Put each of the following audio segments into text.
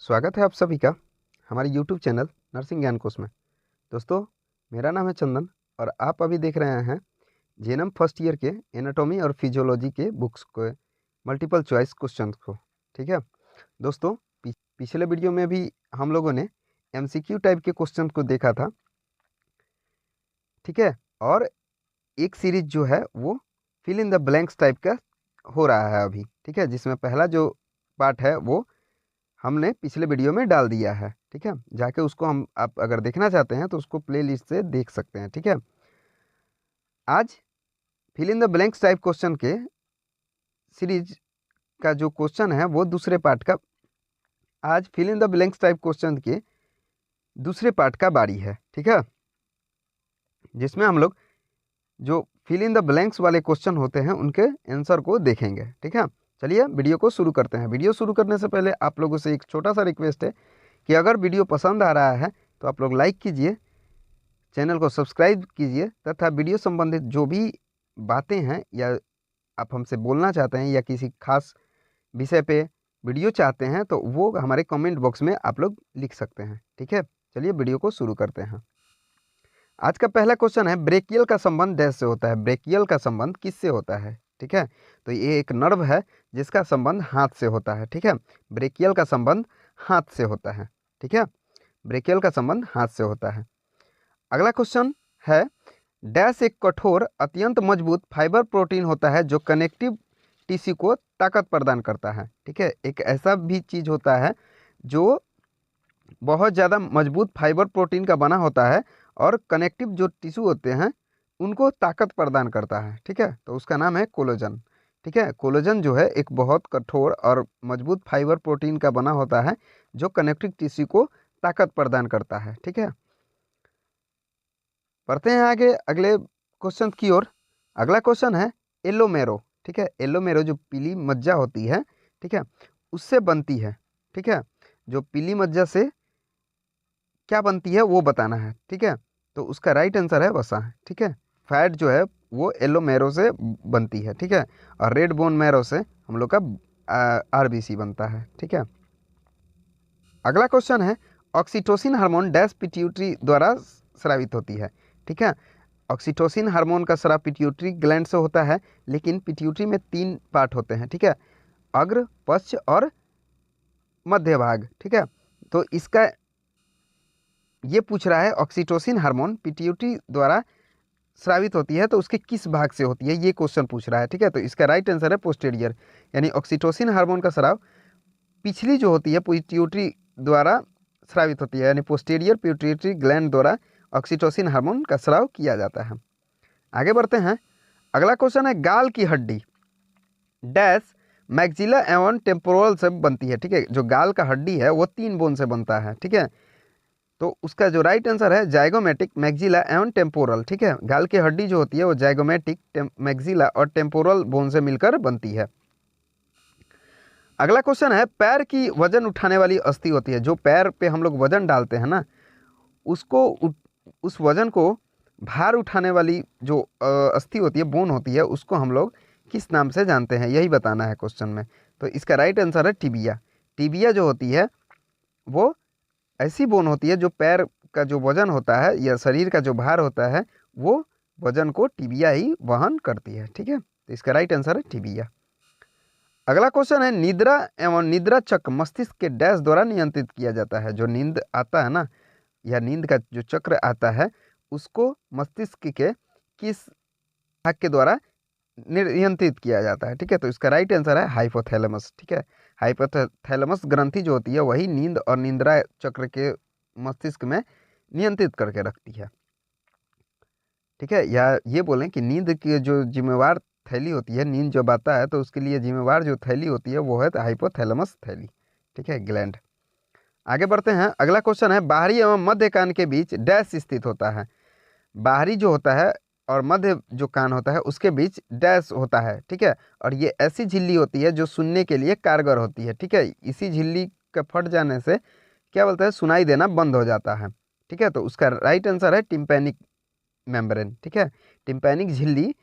स्वागत है आप सभी का हमारे YouTube चैनल नर्सिंग ज्ञान कोश में। दोस्तों, मेरा नाम है चंदन और आप अभी देख रहे हैं जेएनएम फर्स्ट ईयर के एनाटॉमी और फिजियोलॉजी के बुक्स को मल्टीपल चॉइस क्वेश्चंस को। ठीक है दोस्तों, पिछले वीडियो में भी हम लोगों ने एमसीक्यू टाइप के क्वेश्चन को देखा था। ठीक है, और एक सीरीज जो है वो fill in the blanks type का हो रहा है अभी। ठीक है, जिसमें पहला जो पार्ट है वो हमने पिछले वीडियो में डाल दिया है। ठीक है, जाके उसको हम आप अगर देखना चाहते हैं तो उसको प्लेलिस्ट से देख सकते हैं। ठीक है, आज fill in the blanks type question के सीरीज का जो क्वेश्चन है वो दूसरे पार्ट का, आज fill in the blanks type question के दूसरे पार्ट का बारी है। ठीक है, जिसमें हम लोग जो फिल इन द ब्लैंक्स वाले क्वेश्चन होते हैं उनके आंसर को देखेंगे। ठीक है, चलिए वीडियो को शुरू करते हैं। वीडियो शुरू करने से पहले आप लोगों से एक छोटा सा रिक्वेस्ट है कि अगर वीडियो पसंद आ रहा है तो आप लोग लाइक कीजिए, चैनल को सब्सक्राइब कीजिए तथा वीडियो संबंधित जो भी बातें हैं या आप हमसे बोलना चाहते हैं या किसी खास विषय पे वीडियो चाहते हैं तो वो हमारे कमेंट बॉक्स में आप लोग लिख सकते हैं। ठीक है, चलिए वीडियो को शुरू करते हैं। आज का पहला क्वेश्चन है, ब्रेकियल का संबंध डैश से होता है। ब्रेकियल का संबंध किससे होता है? ठीक है, तो ये एक नर्व है जिसका संबंध हाथ से होता है। ठीक है, ब्रेकियल का संबंध हाथ से होता है। ठीक है, ब्रेकियल का संबंध हाथ से होता है। अगला क्वेश्चन है, डैश एक कठोर अत्यंत मजबूत फाइबर प्रोटीन होता है जो कनेक्टिव टिश्यू को ताकत प्रदान करता है। ठीक है, एक ऐसा भी चीज होता है जो बहुत ज़्यादा मजबूत फाइबर प्रोटीन का बना होता है और कनेक्टिव जो टिश्यू होते हैं उनको ताकत प्रदान करता है। ठीक है, तो उसका नाम है कोलेजन। ठीक है, कोलेजन जो है एक बहुत कठोर और मजबूत फाइबर प्रोटीन का बना होता है जो कनेक्टिव टिश्यू को ताकत प्रदान करता है। ठीक है, बढ़ते हैं आगे अगले क्वेश्चन की ओर। अगला क्वेश्चन है एलोमेरो। ठीक है, एलोमेरो जो पीली मज्जा होती है, ठीक है, उससे बनती है। ठीक है, जो पीली मज्जा से क्या बनती है वो बताना है। ठीक है, तो उसका राइट आंसर है वसा। ठीक है, फैट जो है वो एलोमेरो से बनती है। ठीक है, और रेड बोन मैरो से हम लोग का आरबीसी बनता है। ठीक है, अगला क्वेश्चन है, ऑक्सीटोसिन हार्मोन डैश पिट्यूटरी द्वारा स्रावित होती है। ठीक है, ऑक्सीटोसिन हार्मोन का स्राव पिट्यूटरी ग्लैंड से होता है, लेकिन पिट्यूटरी में 3 पार्ट होते हैं। ठीक है, अग्र, पश्च और मध्य भाग। ठीक है, तो इसका ये पूछ रहा है ऑक्सीटोसिन हार्मोन पिट्यूटरी द्वारा स्रावित होती है तो उसके किस भाग से होती है, ये क्वेश्चन पूछ रहा है। ठीक है, तो इसका राइट आंसर है पोस्टेरियर, यानी ऑक्सीटोसिन हार्मोन का स्राव पिछली जो होती है पिट्यूटरी द्वारा स्रावित होती है, यानी पोस्टेरियर पिट्यूटरी ग्लैंड द्वारा ऑक्सीटोसिन हार्मोन का स्राव किया जाता है। आगे बढ़ते हैं। अगला क्वेश्चन है, गाल की हड्डी डैश मैक्सिला एवं टेम्पोरल से बनती है। ठीक है, जो गाल का हड्डी है वो 3 बोन से बनता है। ठीक है, तो उसका जो राइट आंसर है जाइगोमेटिक, मैक्सिला एवं टेम्पोरल। ठीक है, गाल की हड्डी जो होती है वो जाइगोमेटिक, मैक्सिला और टेम्पोरल बोन से मिलकर बनती है। अगला क्वेश्चन है, पैर की वजन उठाने वाली अस्थि होती है, जो पैर पे हम लोग वजन डालते हैं ना, उसको उस वजन को भार उठाने वाली जो अस्थि होती है, बोन होती है, उसको हम लोग किस नाम से जानते हैं, यही बताना है क्वेश्चन में। तो इसका राइट आंसर है टिबिया। टिबिया जो होती है वो ऐसी बोन होती है जो पैर का जो वजन होता है या शरीर का जो भार होता है वो वजन को टिबिया ही वहन करती है। ठीक है, तो इसका राइट आंसर है टिबिया। अगला क्वेश्चन है, निद्रा एवं निद्रा चक्र मस्तिष्क के डैश द्वारा नियंत्रित किया जाता है। जो नींद आता है ना, या नींद का जो चक्र आता है उसको मस्तिष्क के किस भाग के द्वारा नियंत्रित किया जाता है? ठीक है, तो इसका राइट आंसर है हाइपोथैलेमस। ठीक है, हाइपोथैलेमस ग्रंथि जो होती है वही नींद और निद्रा चक्र के मस्तिष्क में नियंत्रित करके रखती है। ठीक है, या ये बोलें कि नींद की जो जिम्मेवार थैली होती है, नींद जब आता है तो उसके लिए जिम्मेवार जो थैली होती है वो है हाइपोथैलेमस थैली। ठीक है, ग्लैंड। आगे बढ़ते हैं। अगला क्वेश्चन है, बाहरी एवं मध्य कान के बीच डैश स्थित होता है। बाहरी जो होता है और मध्य जो कान होता है उसके बीच डैश होता है। ठीक है, और ये ऐसी झिल्ली होती है जो सुनने के लिए कारगर होती है। ठीक है, इसी झिल्ली का फट जाने से क्या बोलता है, सुनाई देना बंद हो जाता है। ठीक है, तो उसका राइट आंसर है टिम्पैनिक मेम्ब्रेन। ठीक है, टिम्पैनिक झिल्ली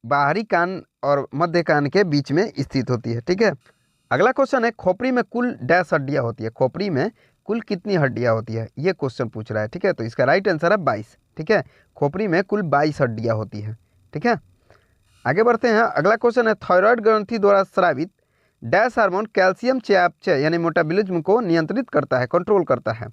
बाहरी कान और मध्य कान के बीच में स्थित होती है। ठीक है, अगला क्वेश्चन है खोपड़ी में कुल डैश हड्डियां होती है, खोपड़ी में कुल कितनी हड्डियां होती है, ये क्वेश्चन पूछ रहा है। ठीक है, तो इसका राइट आंसर है 22। ठीक है, खोपड़ी में कुल 22 हड्डियां होती है। ठीक है, आगे बढ़ते हैं। अगला क्वेश्चन है थायराइड ग्रंथि द्वारा स्रावित डैश हार्मोन कैल्शियम चयापचय यानी मेटाबॉलिज्म को नियंत्रित करता है, कंट्रोल करता है।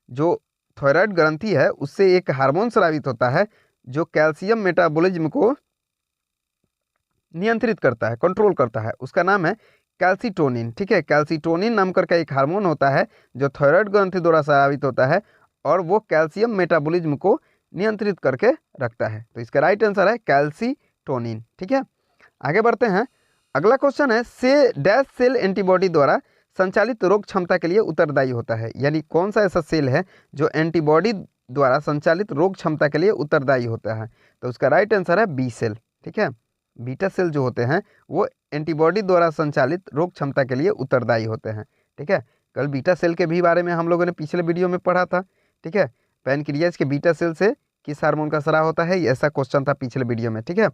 जो थायराइड ग्रंथि है उससे एक हार्मोन स्रावित होता है जो कैल्शियम मेटाबॉलिज्म को नियंत्रित करता है, कंट्रोल करता है। उसका नाम है कैल्सिटोनिन। ठीक है, कैल्सिटोनिन नाम करके एक हार्मोन होता है जो थायराइड ग्रंथि द्वारा स्रावित होता है और वो कैल्शियम मेटाबॉलिज्म को नियंत्रित करके रखता है। तो इसका राइट आंसर है कैल्सिटोनिन। ठीक है, आगे बढ़ते हैं। अगला क्वेश्चन है से डैश सेल एंटीबॉडी द्वारा संचालित रोग क्षमता के लिए उत्तरदायी होता है, यानी कौन सा ऐसा सेल है जो एंटीबॉडी द्वारा संचालित रोग क्षमता के लिए उत्तरदायी होता है। तो उसका राइट आंसर है बी सेल। ठीक है, बीटा सेल जो होते हैं वो एंटीबॉडी द्वारा संचालित रोग क्षमता के लिए उत्तरदायी होते हैं। ठीक है, कल बीटा सेल के भी बारे में हम लोगों ने पिछले वीडियो में पढ़ा था। ठीक है, पैनक्रियाज के बीटा सेल से किस हार्मोन का स्राव होता है, ऐसा क्वेश्चन था पिछले वीडियो में। ठीक है,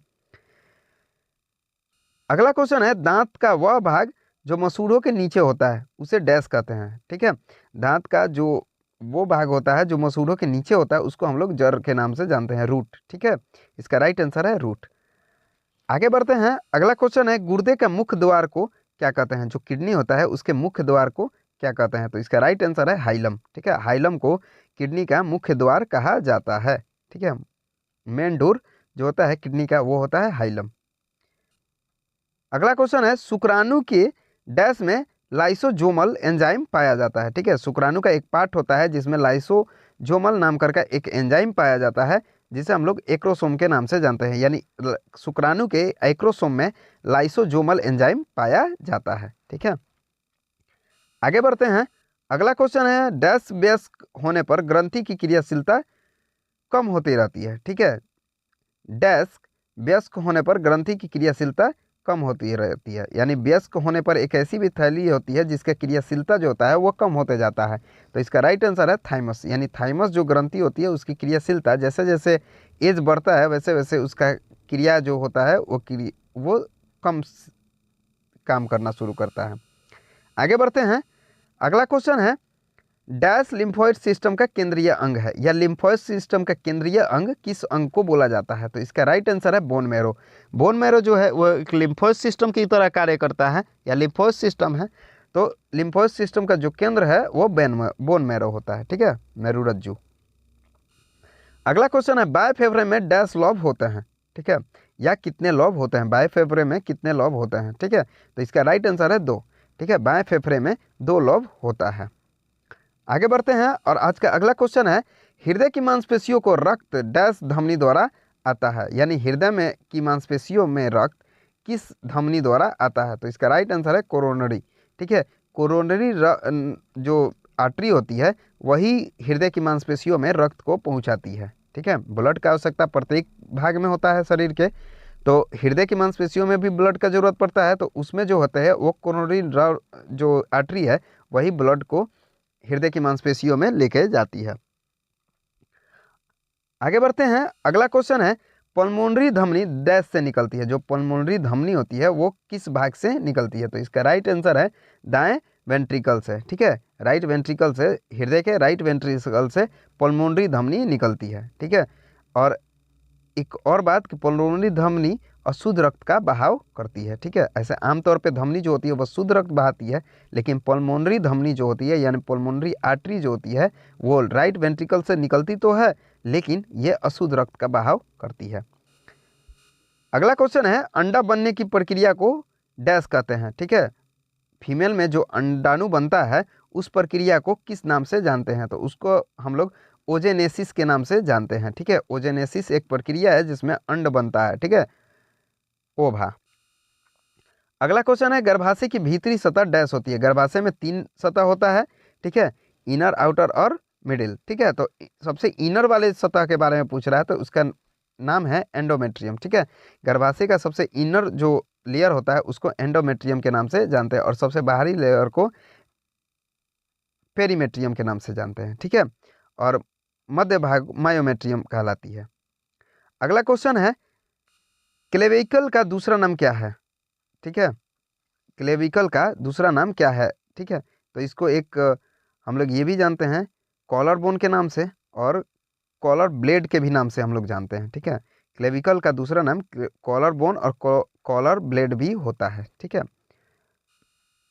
अगला क्वेश्चन है दांत का वह भाग जो मसूड़ों के नीचे होता है उसे डैश कहते हैं। ठीक है, दांत का जो वो भाग होता है जो मसूड़ों के नीचे होता है उसको हम लोग जड़ के नाम से जानते हैं, रूट। ठीक है, इसका राइट आंसर है रूट। आगे बढ़ते हैं। अगला क्वेश्चन है गुर्दे का मुख्य द्वार को क्या कहते हैं, जो किडनी होता है उसके मुख्य द्वार को क्या कहते हैं। तो इसका राइट आंसर है हाइलम। ठीक है, हाइलम को किडनी का मुख्य द्वार कहा जाता है। ठीक है, मेन डोर जो होता है किडनी का वो होता है हाइलम। अगला क्वेश्चन है शुक्राणु के डैश में लाइसोजोमल एंजाइम पाया जाता है। ठीक है, शुक्राणु का एक पार्ट होता है जिसमें लाइसोजोमल नाम करके एक एंजाइम पाया जाता है जिसे हम लोग एक्रोसोम के नाम से जानते हैं, यानी शुक्राणु के एक्रोसोम में लाइसोजोमल एंजाइम पाया जाता है। ठीक है, आगे बढ़ते हैं। अगला क्वेश्चन है डैश वयस्क होने पर ग्रंथि की क्रियाशीलता कम होती रहती है। ठीक है, डैश वयस्क होने पर ग्रंथि की क्रियाशीलता कम होती रहती है, यानी वयस्क होने पर एक ऐसी भी थैली होती है जिसका क्रियाशीलता जो होता है वो कम होते जाता है। तो इसका राइट आंसर है थाइमस, यानी थाइमस जो ग्रंथि होती है उसकी क्रियाशीलता जैसे जैसे एज बढ़ता है वैसे वैसे उसका क्रिया जो होता है वो कम काम करना शुरू करता है। आगे बढ़ते हैं। अगला क्वेश्चन है डैश लिम्फोइड सिस्टम का केंद्रीय अंग है, या लिम्फोइड सिस्टम का केंद्रीय अंग किस अंग को बोला जाता है। तो इसका राइट आंसर है बोन मैरो। बोन मैरो जो है वो एक लिम्फोइड सिस्टम की तरह कार्य करता है, या लिम्फोइड सिस्टम है। तो लिम्फोइड सिस्टम का जो केंद्र है वो बोन मैरो होता है। ठीक है, मेरुरज्जु। अगला क्वेश्चन है बायफेफरे में डैश लॉब होते हैं। ठीक है, या कितने लॉब होते हैं, बायफेफरे में कितने लॉब होते हैं। ठीक है, तो इसका राइट आंसर है 2। ठीक है, बायफेफरे में 2 लॉब होता है। आगे बढ़ते हैं और आज का अगला क्वेश्चन है हृदय की मांसपेशियों को रक्त डैश धमनी द्वारा आता है, यानी हृदय में की मांसपेशियों में रक्त किस धमनी द्वारा आता है। तो इसका राइट आंसर है कोरोनरी। ठीक है, कोरोनरी जो आर्टरी होती है वही हृदय की मांसपेशियों में रक्त को पहुंचाती है। ठीक है, ब्लड का आवश्यकता प्रत्येक भाग में होता है शरीर के, तो हृदय की मांसपेशियों में भी ब्लड का जरूरत पड़ता है, तो उसमें जो होता है वो कोरोनरी जो आर्टरी है वही ब्लड को हृदय की मांसपेशियों में लेके जाती है। आगे बढ़ते हैं। अगला क्वेश्चन है पल्मोनरी धमनी डैश से निकलती है, जो पल्मोनरी धमनी होती है वो किस भाग से निकलती है। तो इसका राइट आंसर है दाएं वेंट्रिकल से। ठीक है, राइट वेंट्रिकल से, हृदय के राइट वेंट्रिकल से पल्मोनरी धमनी निकलती है। ठीक है, और एक और बात कि पल्मोनरी धमनी अशुद्ध रक्त का बहाव करती है। ठीक है, ऐसे आमतौर पे धमनी जो होती है वह शुद्ध रक्त बहाती है, लेकिन पल्मोनरी धमनी जो होती है यानी पल्मोनरी आर्टरी जो होती है वो राइट वेंट्रिकल से निकलती तो है लेकिन ये अशुद्ध रक्त का बहाव करती है। अगला क्वेश्चन है अंडा बनने की प्रक्रिया को डैश कहते हैं। ठीक है, फीमेल में जो अंडाणु बनता है उस प्रक्रिया को किस नाम से जानते हैं। तो उसको हम लोग ओजेनेसिस के नाम से जानते हैं। ठीक है, ओजेनेसिस एक प्रक्रिया है जिसमें अंड बनता है। ठीक है, ओभा। अगला क्वेश्चन है गर्भाशय की भीतरी सतह डैश होती है। गर्भाशय में 3 सतह होता है। ठीक है, इनर, आउटर और मिडिल। ठीक है, तो सबसे इनर वाले सतह के बारे में पूछ रहा है तो उसका नाम है एंडोमेट्रियम। ठीक है, गर्भाशय का सबसे इनर जो लेयर होता है उसको एंडोमेट्रियम के नाम से जानते हैं और सबसे बाहरी लेयर को पेरीमेट्रियम के नाम से जानते हैं। ठीक है, और मध्य भाग मायोमेट्रियम कहलाती है। अगला क्वेश्चन है क्लेविकल का दूसरा नाम क्या है। ठीक है, क्लेविकल का दूसरा नाम क्या है। ठीक है, तो इसको एक हम लोग ये भी जानते हैं कॉलर बोन के नाम से और कॉलर ब्लेड के भी नाम से हम लोग जानते हैं। ठीक है, क्लेविकल का दूसरा नाम कॉलर बोन और कॉलर ब्लेड भी होता है। ठीक है,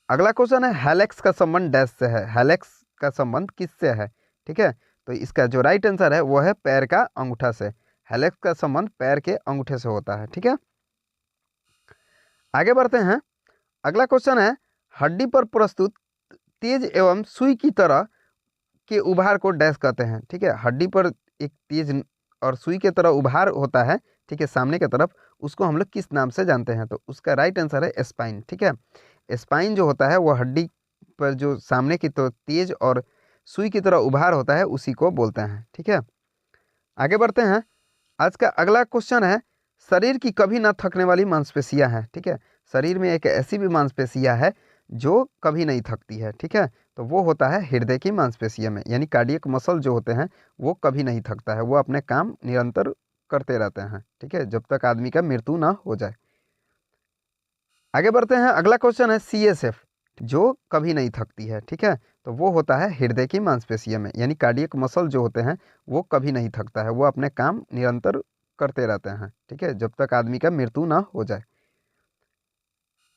अगला क्वेश्चन है हेलेक्स का संबंध डैश से है। हेलेक्स का संबंध किससे है। ठीक है, तो इसका जो राइट आंसर है वो है पैर का अंगूठा से। हेलेक्स का संबंध पैर के अंगूठे से होता है। ठीक है, आगे बढ़ते हैं। अगला क्वेश्चन है हड्डी पर प्रस्तुत तेज एवं सुई की तरह के उभार को डैश कहते हैं। ठीक है, हड्डी पर एक तेज और सुई के तरह उभार होता है, ठीक है, सामने की तरफ, उसको हम लोग किस नाम से जानते हैं। तो उसका राइट आंसर है स्पाइन। ठीक है, स्पाइन जो होता है वो हड्डी पर जो सामने की तो तेज और सुई की तरह उभार होता है उसी को बोलते हैं। ठीक है, आगे बढ़ते हैं। आज का अगला क्वेश्चन है शरीर की कभी ना थकने वाली मांसपेशियां हैं। ठीक है, शरीर में एक ऐसी भी मांसपेशियां है जो कभी नहीं थकती है। ठीक है, तो वो होता है हृदय की मांसपेशियों में, यानी कार्डियक मसल जो होते हैं वो कभी नहीं थकता है, वो अपने काम निरंतर करते रहते हैं। ठीक है, जब तक आदमी का मृत्यु ना हो जाए। आगे बढ़ते हैं। अगला क्वेश्चन है CSF जो कभी नहीं थकती है। ठीक है, तो वो होता है हृदय की मांसपेशियों में, यानी कार्डियक मसल जो होते हैं वो कभी नहीं थकता है, वो अपने काम निरंतर करते रहते हैं। ठीक है, जब तक आदमी का मृत्यु ना हो जाए।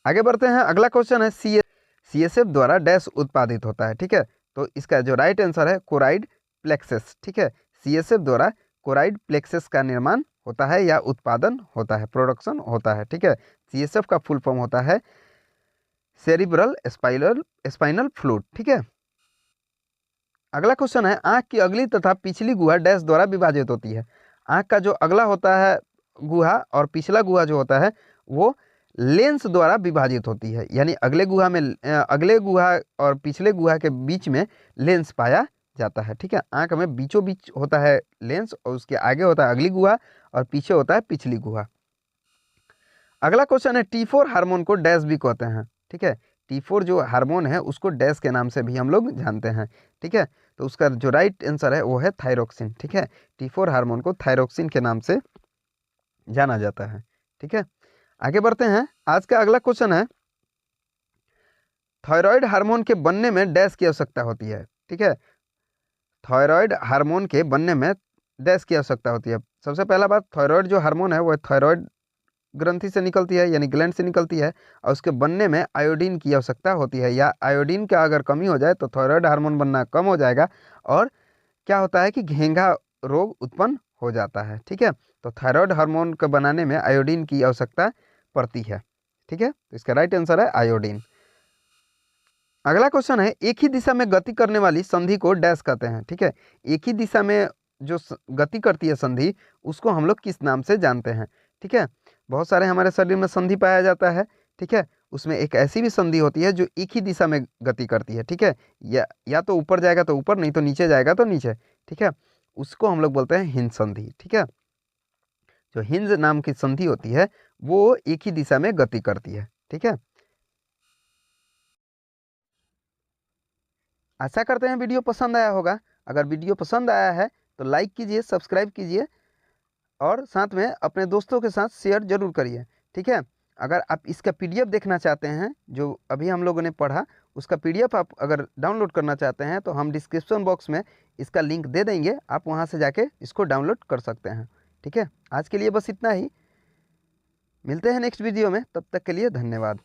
आगे बढ़ते हैं। अगला क्वेश्चन है CSF द्वारा डैश उत्पादित होता है। ठीक है, तो इसका जो राइट आंसर है कोराइड प्लेक्सेस। ठीक है, CSF द्वारा कोराइड प्लेक्सेस का निर्माण होता है या उत्पादन होता है, प्रोडक्शन होता है। ठीक है, CSF का फुल फॉर्म होता है सेरिब्रल स्पाइनल फ्लूइड। ठीक है, अगला क्वेश्चन है आंख की अगली तथा पिछली गुहा डैश द्वारा विभाजित होती है। आंख का जो अगला होता है गुहा और पिछला गुहा जो होता है वो लेंस द्वारा विभाजित होती है, यानी अगले गुहा और पिछले गुहा के बीच में लेंस पाया जाता है। ठीक है, आंख में बीचों बीच होता है लेंस और उसके आगे होता है अगली गुहा और पीछे होता है पिछली गुहा। अगला क्वेश्चन है T4 हार्मोन को डैश भी कहते हैं। ठीक है, T4 जो हार्मोन है उसको डैश के नाम से भी हम लोग जानते हैं। ठीक है, तो उसका जो राइट आंसर है वो है थायरोक्सिन। ठीक है, T4 हार्मोन को थायरोक्सिन के नाम से जाना जाता है। ठीक है, आगे बढ़ते हैं। आज का अगला क्वेश्चन है थायराइड हार्मोन के बनने में डैश की आवश्यकता होती है। ठीक है, थायराइड हार्मोन के बनने में डैश की आवश्यकता होती है। सबसे पहला बात, थायराइड जो हार्मोन है वो थायराइड ग्रंथि से निकलती है, यानी ग्लैंड से निकलती है, और उसके बनने में आयोडीन की आवश्यकता होती है, या आयोडीन का अगर कमी हो जाए तो थायराइड हार्मोन बनना कम हो जाएगा और क्या होता है कि घेंघा रोग उत्पन्न हो जाता है। ठीक है, तो थायराइड हार्मोन को बनाने में आयोडीन की आवश्यकता पड़ती है। ठीक है, तो इसका राइट आंसर है आयोडीन। अगला क्वेश्चन है एक ही दिशा में गति करने वाली संधि को डैश कहते हैं। ठीक है, एक ही दिशा में जो गति करती है संधि उसको हम लोग किस नाम से जानते हैं। ठीक है, बहुत सारे हमारे शरीर में संधि पाया जाता है। ठीक है, उसमें एक ऐसी भी संधि होती है जो एक ही दिशा में गति करती है। ठीक है, या तो ऊपर जाएगा तो ऊपर, नहीं तो नीचे जाएगा तो नीचे। ठीक है, उसको हम लोग बोलते हैं हिंज संधि। ठीक है, जो हिंज नाम की संधि होती है वो एक ही दिशा में गति करती है। ठीक है, आशा करते हैं वीडियो पसंद आया होगा। अगर वीडियो पसंद आया है तो लाइक कीजिए, सब्सक्राइब कीजिए और साथ में अपने दोस्तों के साथ शेयर जरूर करिए। ठीक है, अगर आप इसका PDF देखना चाहते हैं जो अभी हम लोगों ने पढ़ा, उसका PDF आप अगर डाउनलोड करना चाहते हैं तो हम डिस्क्रिप्शन बॉक्स में इसका लिंक दे देंगे, आप वहां से जाके इसको डाउनलोड कर सकते हैं। ठीक है, आज के लिए बस इतना ही, मिलते हैं नेक्स्ट वीडियो में, तब तक के लिए धन्यवाद।